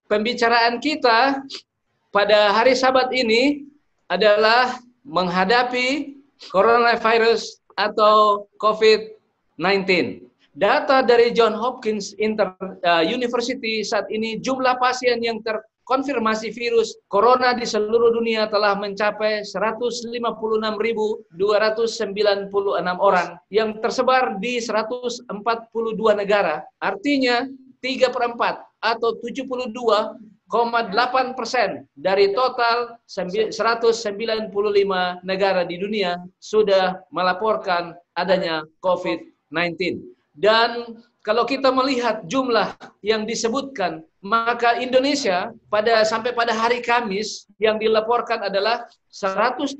pembicaraan kita pada hari Sabat ini adalah menghadapi coronavirus atau COVID-19. Data dari Johns Hopkins University saat ini jumlah pasien yang terkonfirmasi virus corona di seluruh dunia telah mencapai 156.296 orang yang tersebar di 142 negara. Artinya 3/4 atau 72,8% dari total 195 negara di dunia sudah melaporkan adanya COVID-19. Dan kalau kita melihat jumlah yang disebutkan, maka Indonesia sampai pada hari Kamis yang dilaporkan adalah 117,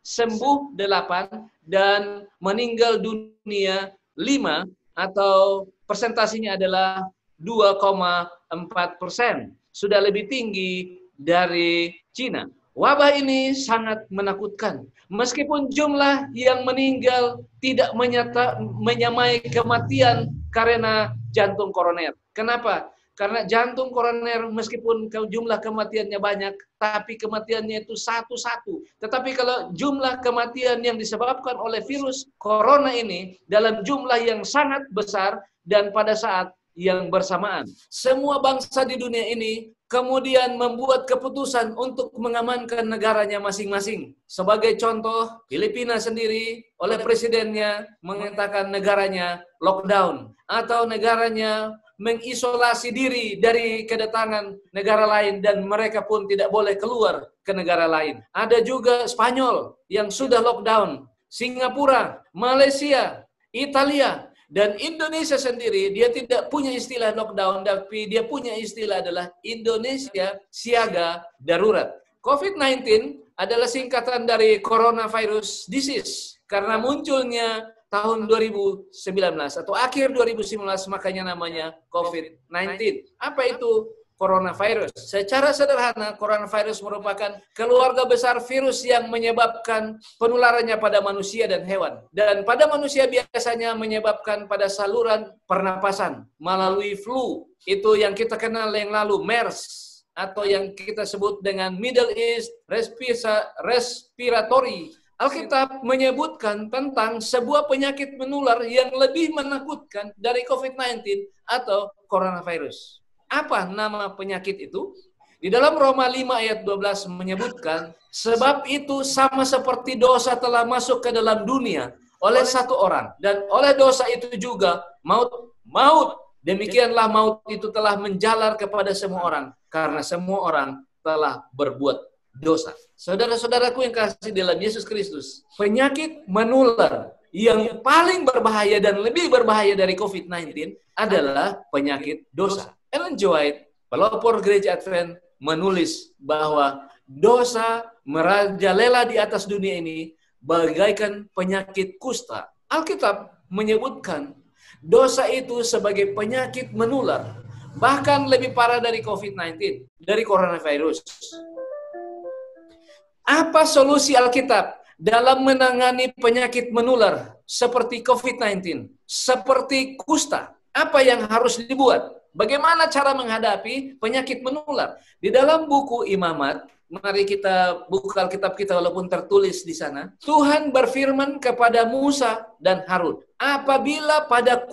sembuh 8, dan meninggal dunia 5, atau persentasinya adalah 2,4%. Sudah lebih tinggi dari Cina. Wabah ini sangat menakutkan. Meskipun jumlah yang meninggal tidak menyamai kematian karena jantung koroner. Kenapa? Karena jantung koroner meskipun jumlah kematiannya banyak, tapi kematiannya itu satu-satu. Tetapi kalau jumlah kematian yang disebabkan oleh virus corona ini dalam jumlah yang sangat besar dan pada saat yang bersamaan. Semua bangsa di dunia ini kemudian membuat keputusan untuk mengamankan negaranya masing-masing. Sebagai contoh, Filipina sendiri oleh presidennya mengatakan negaranya lockdown atau negaranya mengisolasi diri dari kedatangan negara lain dan mereka pun tidak boleh keluar ke negara lain. Ada juga Spanyol yang sudah lockdown, Singapura, Malaysia, Italia, dan Indonesia sendiri, dia tidak punya istilah lockdown, tapi dia punya istilah adalah Indonesia siaga darurat. COVID-19 adalah singkatan dari coronavirus disease, karena munculnya tahun 2019 atau akhir 2019, makanya namanya COVID-19. Apa itu coronavirus? Secara sederhana, coronavirus merupakan keluarga besar virus yang menyebabkan penularannya pada manusia dan hewan. Dan pada manusia biasanya menyebabkan pada saluran pernapasan melalui flu. Itu yang kita kenal yang lalu, MERS, atau yang kita sebut dengan Middle East Respiratory. Alkitab menyebutkan tentang sebuah penyakit menular yang lebih menakutkan dari COVID-19 atau coronavirus. Apa nama penyakit itu? Di dalam Roma 5 ayat 12 menyebutkan, sebab itu sama seperti dosa telah masuk ke dalam dunia oleh satu orang, dan oleh dosa itu juga maut. Demikianlah maut itu telah menjalar kepada semua orang, karena semua orang telah berbuat dosa. Saudara-saudaraku yang kasih dalam Yesus Kristus, penyakit menular yang paling berbahaya dan lebih berbahaya dari COVID-19 adalah penyakit dosa. Ellen G. White, pelopor gereja Advent, menulis bahwa dosa merajalela di atas dunia ini bagaikan penyakit kusta. Alkitab menyebutkan dosa itu sebagai penyakit menular, bahkan lebih parah dari COVID-19, dari coronavirus. Apa solusi Alkitab dalam menangani penyakit menular seperti COVID-19, seperti kusta? Apa yang harus dibuat? Bagaimana cara menghadapi penyakit menular? Di dalam buku Imamat, mari kita buka Alkitab kita walaupun tertulis di sana. Tuhan berfirman kepada Musa dan Harun, apabila pada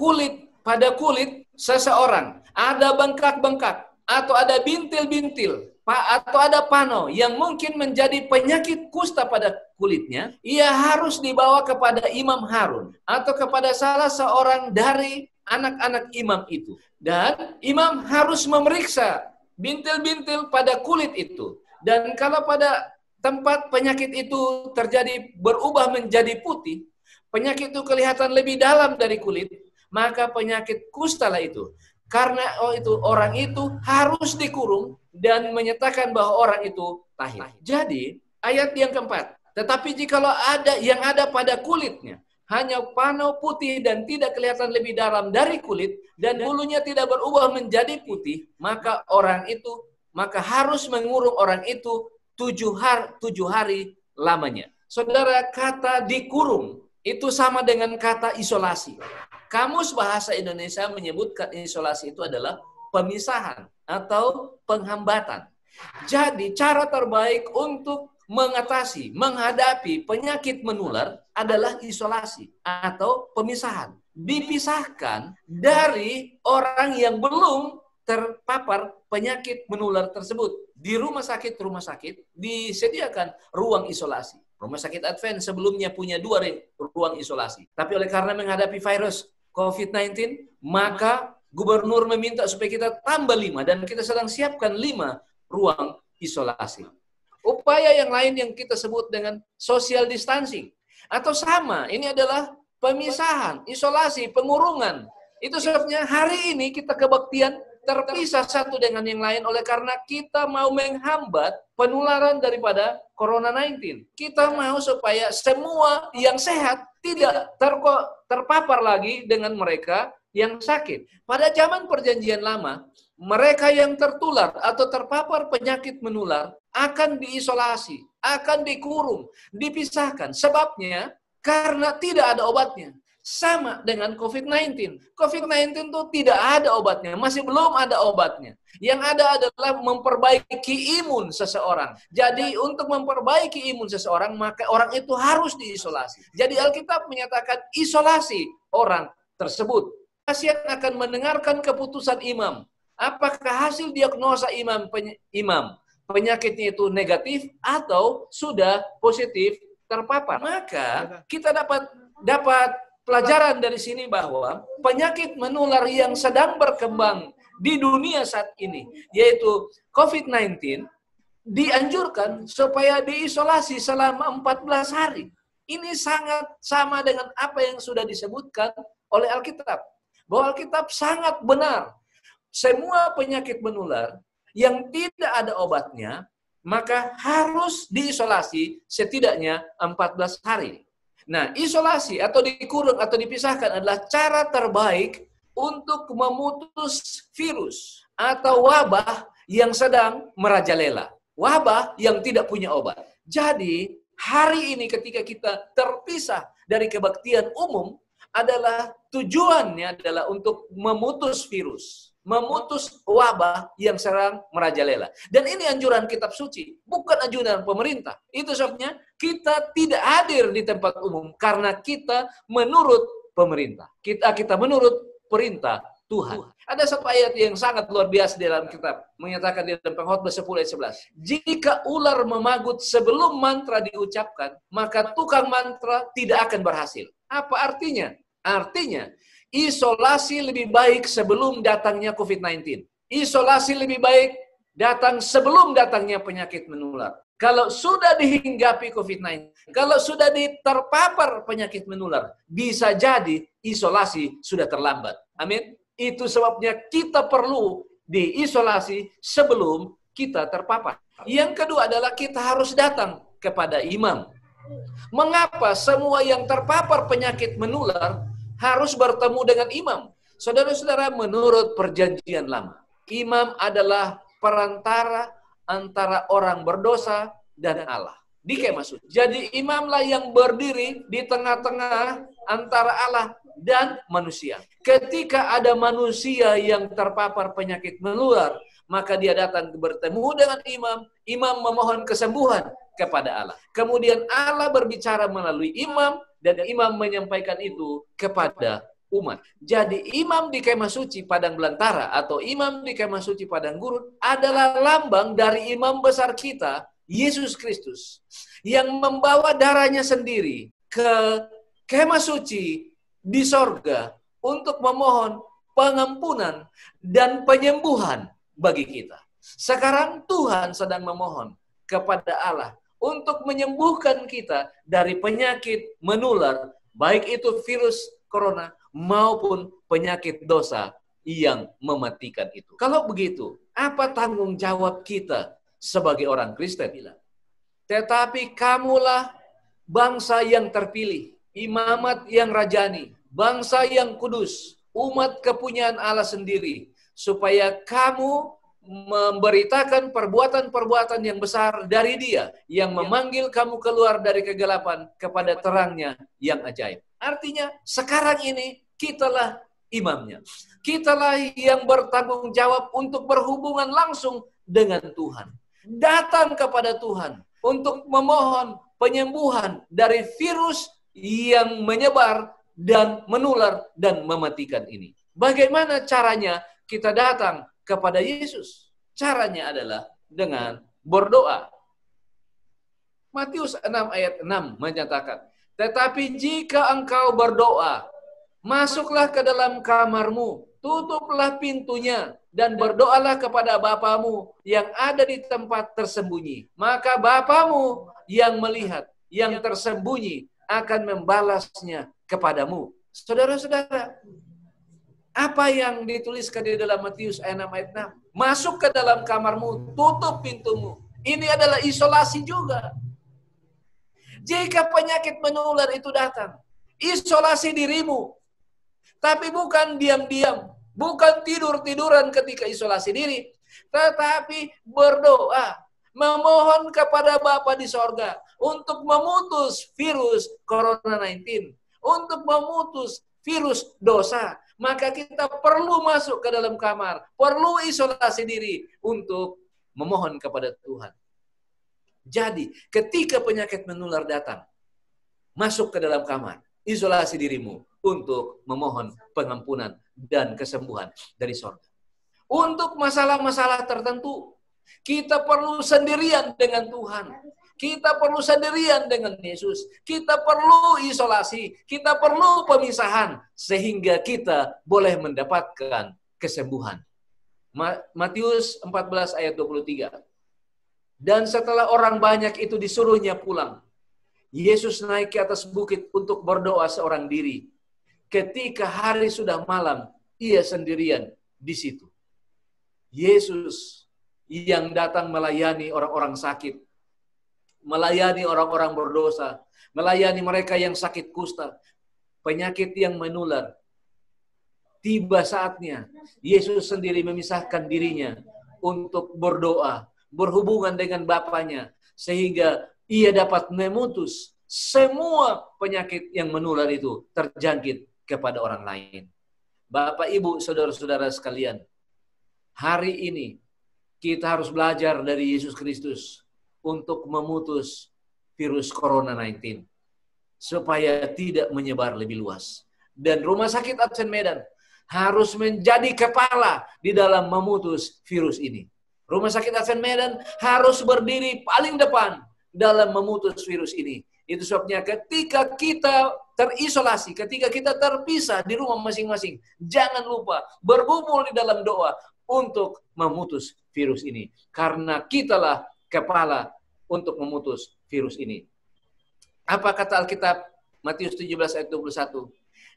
kulit seseorang ada bengkak-bengkak atau ada bintil-bintil atau ada pano yang mungkin menjadi penyakit kusta pada kulitnya, ia harus dibawa kepada Imam Harun atau kepada salah seorang dari anak-anak imam itu. Dan imam harus memeriksa bintil-bintil pada kulit itu. Dan kalau pada tempat penyakit itu terjadi berubah menjadi putih, penyakit itu kelihatan lebih dalam dari kulit, maka penyakit kusta lah itu. Karena orang itu harus dikurung dan menyatakan bahwa orang itu tahir. Jadi ayat yang keempat, tetapi jikalau ada yang ada pada kulitnya hanya pano putih dan tidak kelihatan lebih dalam dari kulit dan bulunya tidak berubah menjadi putih, maka harus mengurung orang itu 7 hari lamanya. Saudara, kata dikurung itu sama dengan kata isolasi. Kamus Bahasa Indonesia menyebutkan isolasi itu adalah pemisahan atau penghambatan. Jadi cara terbaik untuk menghadapi penyakit menular adalah isolasi atau pemisahan. Dipisahkan dari orang yang belum terpapar penyakit menular tersebut. Di rumah sakit disediakan ruang isolasi. Rumah sakit Advent sebelumnya punya 2 ruang isolasi. Tapi oleh karena menghadapi virus COVID-19, maka gubernur meminta supaya kita tambah 5 dan kita sedang siapkan 5 ruang isolasi. Upaya yang lain yang kita sebut dengan social distancing. Atau sama, ini adalah pemisahan, isolasi, pengurungan. Itu sebabnya hari ini kita kebaktian terpisah satu dengan yang lain oleh karena kita mau menghambat penularan daripada Corona-19. Kita mau supaya semua yang sehat tidak terpapar lagi dengan mereka yang sakit. Pada zaman perjanjian lama, mereka yang tertular atau terpapar penyakit menular akan diisolasi, akan dikurung, dipisahkan. Sebabnya karena tidak ada obatnya. Sama dengan COVID-19. COVID-19 itu tidak ada obatnya, masih belum ada obatnya. Yang ada adalah memperbaiki imun seseorang. Jadi untuk memperbaiki imun seseorang, maka orang itu harus diisolasi. Jadi Alkitab menyatakan isolasi orang tersebut. Pasien akan mendengarkan keputusan imam. Apakah hasil diagnosa imam penyakitnya itu negatif atau sudah positif terpapar? Maka kita dapat pelajaran dari sini bahwa penyakit menular yang sedang berkembang di dunia saat ini, yaitu COVID-19, dianjurkan supaya diisolasi selama 14 hari. Ini sangat sama dengan apa yang sudah disebutkan oleh Alkitab. Bahwa Alkitab sangat benar. Semua penyakit menular yang tidak ada obatnya, maka harus diisolasi setidaknya 14 hari. Nah, isolasi atau dikurung atau dipisahkan adalah cara terbaik untuk memutus virus atau wabah yang sedang merajalela. Wabah yang tidak punya obat. Jadi, hari ini ketika kita terpisah dari kebaktian umum, tujuannya adalah untuk memutus virus. Memutus wabah yang sedang merajalela. Dan ini anjuran kitab suci, bukan anjuran pemerintah. Itu sebabnya kita tidak hadir di tempat umum karena kita menurut pemerintah. Kita menurut perintah Tuhan. Ada satu ayat yang sangat luar biasa di dalam kitab, menyatakan di dalam Pengkhotbah 10 ayat 11. Jika ular memagut sebelum mantra diucapkan, maka tukang mantra tidak akan berhasil. Apa artinya? Artinya, isolasi lebih baik sebelum datangnya COVID-19. Isolasi lebih baik datang sebelum datangnya penyakit menular. Kalau sudah dihinggapi COVID-19, kalau sudah terpapar penyakit menular, bisa jadi isolasi sudah terlambat. Amin. Itu sebabnya kita perlu diisolasi sebelum kita terpapar. Yang kedua adalah kita harus datang kepada imam. Mengapa semua yang terpapar penyakit menular harus bertemu dengan imam? Saudara-saudara, menurut perjanjian lama, imam adalah perantara antara orang berdosa dan Allah. Di kemah suci. Jadi imamlah yang berdiri di tengah-tengah antara Allah dan manusia. Ketika ada manusia yang terpapar penyakit menular, maka dia datang bertemu dengan imam. Imam memohon kesembuhan kepada Allah. Kemudian Allah berbicara melalui imam dan imam menyampaikan itu kepada umat. Jadi imam di kemah suci padang belantara atau imam di kemah suci padang gurun adalah lambang dari imam besar kita, Yesus Kristus, yang membawa darahnya sendiri ke kemah suci di sorga untuk memohon pengampunan dan penyembuhan bagi kita. Sekarang Tuhan sedang memohon kepada Allah untuk menyembuhkan kita dari penyakit menular, baik itu virus corona maupun penyakit dosa yang mematikan itu. Kalau begitu, apa tanggung jawab kita sebagai orang Kristen? Tetapi kamulah bangsa yang terpilih, imamat yang rajani, bangsa yang kudus, umat kepunyaan Allah sendiri, supaya kamu memberitakan perbuatan-perbuatan yang besar dari Dia yang memanggil kamu keluar dari kegelapan kepada terangnya yang ajaib. Artinya sekarang ini kitalah imamnya. Kitalah yang bertanggung jawab untuk berhubungan langsung dengan Tuhan. Datang kepada Tuhan untuk memohon penyembuhan dari virus yang menyebar dan menular dan mematikan ini. Bagaimana caranya kita datang kepada Yesus? Caranya adalah dengan berdoa. Matius 6 ayat 6 menyatakan, tetapi jika engkau berdoa, masuklah ke dalam kamarmu, tutuplah pintunya, dan berdoalah kepada Bapamu yang ada di tempat tersembunyi. Maka Bapamu yang melihat, yang tersembunyi, akan membalasnya kepadamu. Saudara-saudara, apa yang dituliskan di dalam Matius 6 ayat 6? Masuk ke dalam kamarmu, tutup pintumu. Ini adalah isolasi juga. Jika penyakit menular itu datang, isolasi dirimu. Tapi bukan diam-diam, bukan tidur-tiduran ketika isolasi diri, tetapi berdoa, memohon kepada Bapa di sorga untuk memutus virus COVID-19, untuk memutus virus dosa. Maka kita perlu masuk ke dalam kamar, perlu isolasi diri untuk memohon kepada Tuhan. Jadi, ketika penyakit menular datang, masuk ke dalam kamar, isolasi dirimu untuk memohon pengampunan dan kesembuhan dari sorga. Untuk masalah-masalah tertentu, kita perlu sendirian dengan Tuhan. Kita perlu sendirian dengan Yesus. Kita perlu isolasi. Kita perlu pemisahan. Sehingga kita boleh mendapatkan kesembuhan. Matius 14 ayat 23. Dan setelah orang banyak itu disuruhnya pulang, Yesus naik ke atas bukit untuk berdoa seorang diri. Ketika hari sudah malam, ia sendirian di situ. Yesus yang datang melayani orang-orang sakit, melayani orang-orang berdosa, melayani mereka yang sakit kusta, penyakit yang menular. Tiba saatnya Yesus sendiri memisahkan dirinya untuk berdoa, berhubungan dengan Bapanya, sehingga ia dapat memutus semua penyakit yang menular itu terjangkit kepada orang lain. Bapak, Ibu, saudara-saudara sekalian, hari ini kita harus belajar dari Yesus Kristus untuk memutus virus COVID-19 supaya tidak menyebar lebih luas. Dan Rumah Sakit Advent Medan harus menjadi kepala di dalam memutus virus ini. Rumah Sakit Advent Medan harus berdiri paling depan dalam memutus virus ini. Itu sebabnya ketika kita terisolasi, ketika kita terpisah di rumah masing-masing, jangan lupa bergumul di dalam doa untuk memutus virus ini. Karena kitalah kepala untuk memutus virus ini. Apa kata Alkitab? Matius 17 ayat 21.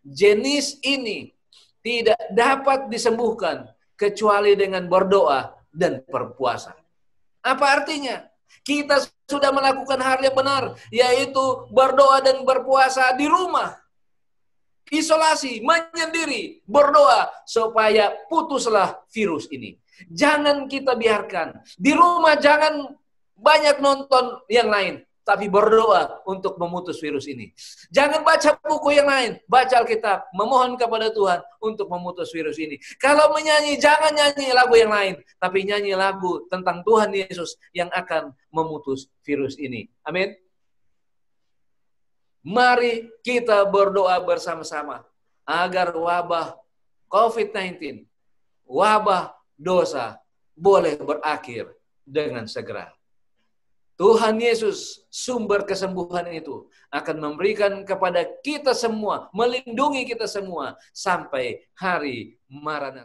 Jenis ini tidak dapat disembuhkan kecuali dengan berdoa dan berpuasa. Apa artinya? Kita sudah melakukan hal yang benar, yaitu berdoa dan berpuasa di rumah. Isolasi, menyendiri, berdoa supaya putuslah virus ini. Jangan kita biarkan. Di rumah jangan banyak nonton yang lain, tapi berdoa untuk memutus virus ini. Jangan baca buku yang lain, baca Alkitab, memohon kepada Tuhan untuk memutus virus ini. Kalau menyanyi, jangan nyanyi lagu yang lain, tapi nyanyi lagu tentang Tuhan Yesus yang akan memutus virus ini. Amin. Mari kita berdoa bersama-sama agar wabah COVID-19, wabah dosa boleh berakhir dengan segera. Tuhan Yesus, sumber kesembuhan itu, akan memberikan kepada kita semua, melindungi kita semua sampai hari Maranatha.